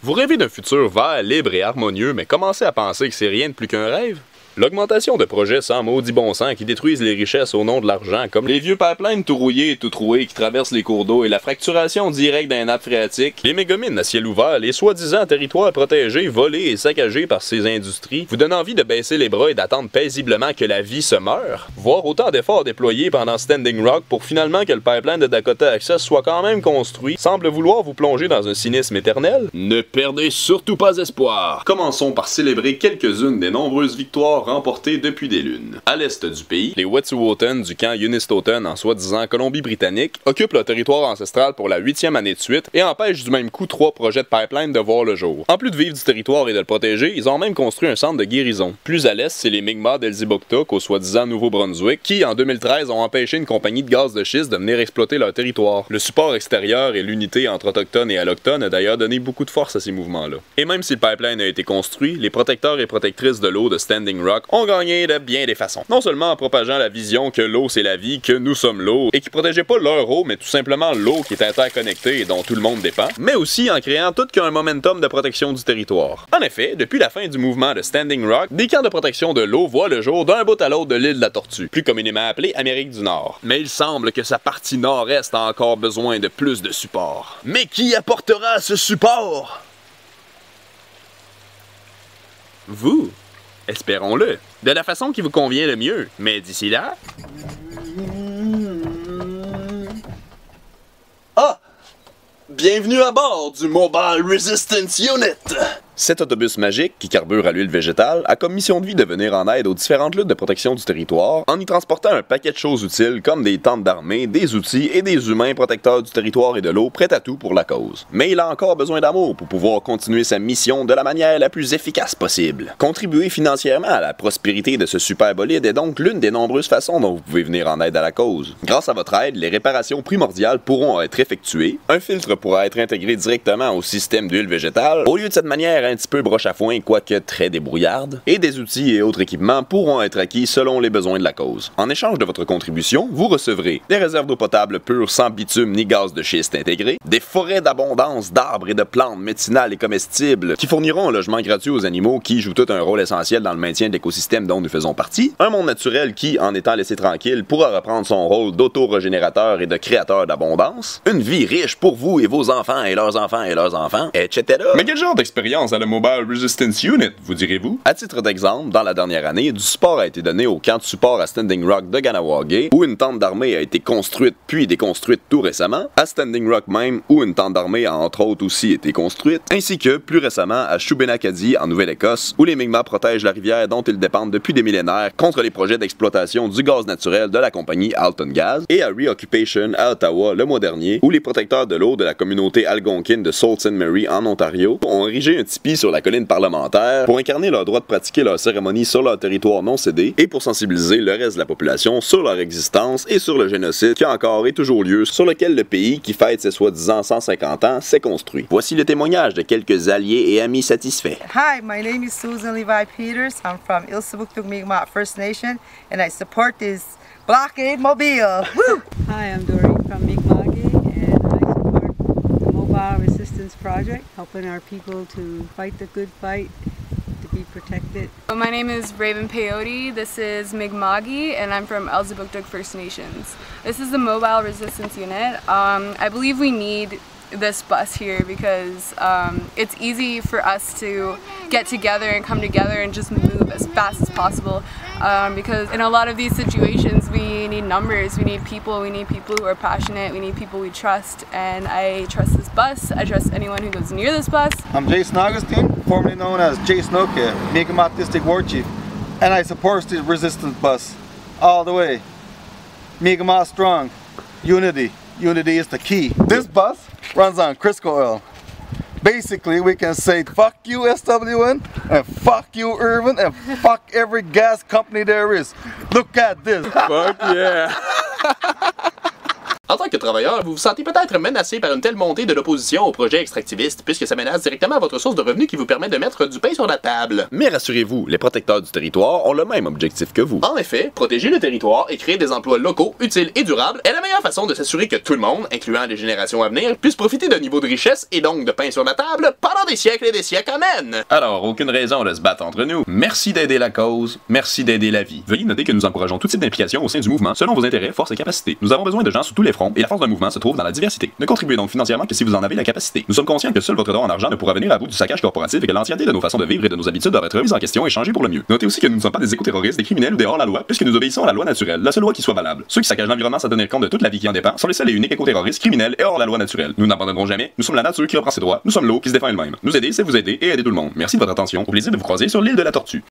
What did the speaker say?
Vous rêvez d'un futur vert, libre et harmonieux, mais commencez à penser que c'est rien de plus qu'un rêve? L'augmentation de projets sans maudit bon sens qui détruisent les richesses au nom de l'argent, comme les vieux pipelines tout rouillés et tout troués qui traversent les cours d'eau et la fracturation directe d'un nappe phréatique, les mégamines à ciel ouvert, les soi-disant territoires protégés, volés et saccagés par ces industries, vous donnent envie de baisser les bras et d'attendre paisiblement que la vie se meure? Voir autant d'efforts déployés pendant Standing Rock pour finalement que le pipeline de Dakota Access soit quand même construit, semble vouloir vous plonger dans un cynisme éternel? Ne perdez surtout pas espoir! Commençons par célébrer quelques-unes des nombreuses victoires remportées depuis des lunes. À l'est du pays, les Wet'suwet'en du camp Unistoten en soi-disant Colombie-Britannique occupent le territoire ancestral pour la 8e année de suite et empêchent du même coup 3 projets de pipeline de voir le jour. En plus de vivre du territoire et de le protéger, ils ont même construit un centre de guérison. Plus à l'est, c'est les Mi'kmaq d'Elsiboktok au soi-disant Nouveau-Brunswick qui, en 2013, ont empêché une compagnie de gaz de schiste de venir exploiter leur territoire. Le support extérieur et l'unité entre autochtones et allochtones a d'ailleurs donné beaucoup de force à ces mouvements-là. Et même si le pipeline a été construit, les protecteurs et protectrices de l'eau de Standing Rock ont gagné de bien des façons. Non seulement en propageant la vision que l'eau c'est la vie, que nous sommes l'eau, et qui protégeait pas leur eau, mais tout simplement l'eau qui est interconnectée et dont tout le monde dépend, mais aussi en créant tout qu'un momentum de protection du territoire. En effet, depuis la fin du mouvement de Standing Rock, des camps de protection de l'eau voient le jour d'un bout à l'autre de l'île de la Tortue, plus communément appelée Amérique du Nord. Mais il semble que sa partie nord-est a encore besoin de plus de support. Mais qui apportera ce support? Vous. Espérons-le. De la façon qui vous convient le mieux. Mais d'ici là... Ah! Bienvenue à bord du Mobile Resistance Unit! Cet autobus magique, qui carbure à l'huile végétale, a comme mission de vie de venir en aide aux différentes luttes de protection du territoire en y transportant un paquet de choses utiles comme des tentes d'armée, des outils et des humains protecteurs du territoire et de l'eau prêts à tout pour la cause. Mais il a encore besoin d'amour pour pouvoir continuer sa mission de la manière la plus efficace possible. Contribuer financièrement à la prospérité de ce super bolide est donc l'une des nombreuses façons dont vous pouvez venir en aide à la cause. Grâce à votre aide, les réparations primordiales pourront être effectuées, un filtre pourra être intégré directement au système d'huile végétale, au lieu de cette manière un petit peu broche à foin, quoique très débrouillarde, et des outils et autres équipements pourront être acquis selon les besoins de la cause. En échange de votre contribution, vous recevrez des réserves d'eau potable pure sans bitume ni gaz de schiste intégré, des forêts d'abondance d'arbres et de plantes médicinales et comestibles qui fourniront un logement gratuit aux animaux qui jouent tout un rôle essentiel dans le maintien de l'écosystème dont nous faisons partie, un monde naturel qui, en étant laissé tranquille, pourra reprendre son rôle d'auto-régénérateur et de créateur d'abondance, une vie riche pour vous et vos enfants et leurs enfants et leurs enfants, etc. Mais quel genre d'expérience a le Mobile Resistance Unit, vous direz-vous? À titre d'exemple, dans la dernière année, du support a été donné au camp de support à Standing Rock de Ganawagé, où une tente d'armée a été construite puis déconstruite tout récemment, à Standing Rock même, où une tente d'armée a entre autres aussi été construite, ainsi que, plus récemment, à Shubenacadie, en Nouvelle-Écosse, où les Mi'kmaq protègent la rivière dont ils dépendent depuis des millénaires contre les projets d'exploitation du gaz naturel de la compagnie Alton Gas, et à Reoccupation, à Ottawa, le mois dernier, où les protecteurs de l'eau de la communauté algonquine de Sault Ste. Marie, en Ontario, ont érigé un tipi sur la colline parlementaire pour incarner leur droit de pratiquer leur cérémonie sur leur territoire non cédé et pour sensibiliser le reste de la population sur leur existence et sur le génocide qui a encore et toujours lieu sur lequel le pays qui fête ses soi-disant 150 ans s'est construit. Voici le témoignage de quelques alliés et amis satisfaits. Hi, my name is Susan Levi Peters. I'm from Elsibuktuk Mi'kmaq First Nation and I support this blockade mobile. Woo! Hi, I'm Doreen from Mi'kmaq and I support the Mobile Resistance Project, helping our people to fight the good fight, to be protected. My name is Raven Peyote. This is Mi'kmaq and I'm from Elsibuktuk First Nations. This is the Mobile Resistance Unit. I believe we need this bus here because it's easy for us to get together and come together and just move as fast as possible because in a lot of these situations we need numbers, we need people who are passionate, we need people we trust, and I trust this bus, I trust anyone who goes near this bus. I'm Jason Augustine, formerly known as Jason Oke, Mi'kmaq District War Chief, and I support the resistance bus all the way. Mi'kmaq strong, unity. Unity is the key. This bus runs on Crisco oil. Basically, we can say fuck you SWN, and fuck you Irvin, and fuck every gas company there is. Look at this. Fuck yeah! En tant que travailleur, vous vous sentez peut-être menacé par une telle montée de l'opposition au projet extractiviste, puisque ça menace directement votre source de revenus qui vous permet de mettre du pain sur la table. Mais rassurez-vous, les protecteurs du territoire ont le même objectif que vous. En effet, protéger le territoire et créer des emplois locaux, utiles et durables est la meilleure façon de s'assurer que tout le monde, incluant les générations à venir, puisse profiter d'un niveau de richesse et donc de pain sur la table pendant des siècles et des siècles, amen! Alors, aucune raison de se battre entre nous. Merci d'aider la cause, merci d'aider la vie. Veuillez noter que nous encourageons tout type d'implication au sein du mouvement selon vos intérêts, forces et capacités. Nous avons besoin de gens sous tous les fronts et la force d'un mouvement se trouve dans la diversité. Ne contribuez donc financièrement que si vous en avez la capacité. Nous sommes conscients que seul votre don en argent ne pourra venir à bout du saccage corporatif et que l'entièreté de nos façons de vivre et de nos habitudes doivent être remises en question et changées pour le mieux. Notez aussi que nous ne sommes pas des éco-terroristes, des criminels ou des hors-la-loi, puisque nous obéissons à la loi naturelle, la seule loi qui soit valable. Ceux qui saccagent l'environnement sans tenir compte de toute la vie qui en dépend sont les seuls et uniques éco-terroristes, criminels et hors la loi naturelle. Nous n'abandonnerons jamais, nous sommes la nature qui reprend ses droits, nous sommes l'eau qui se défend elle-même. Nous aider, c'est vous aider et aider tout le monde. Merci de votre attention, au plaisir de vous croiser sur l'île de la Tortue.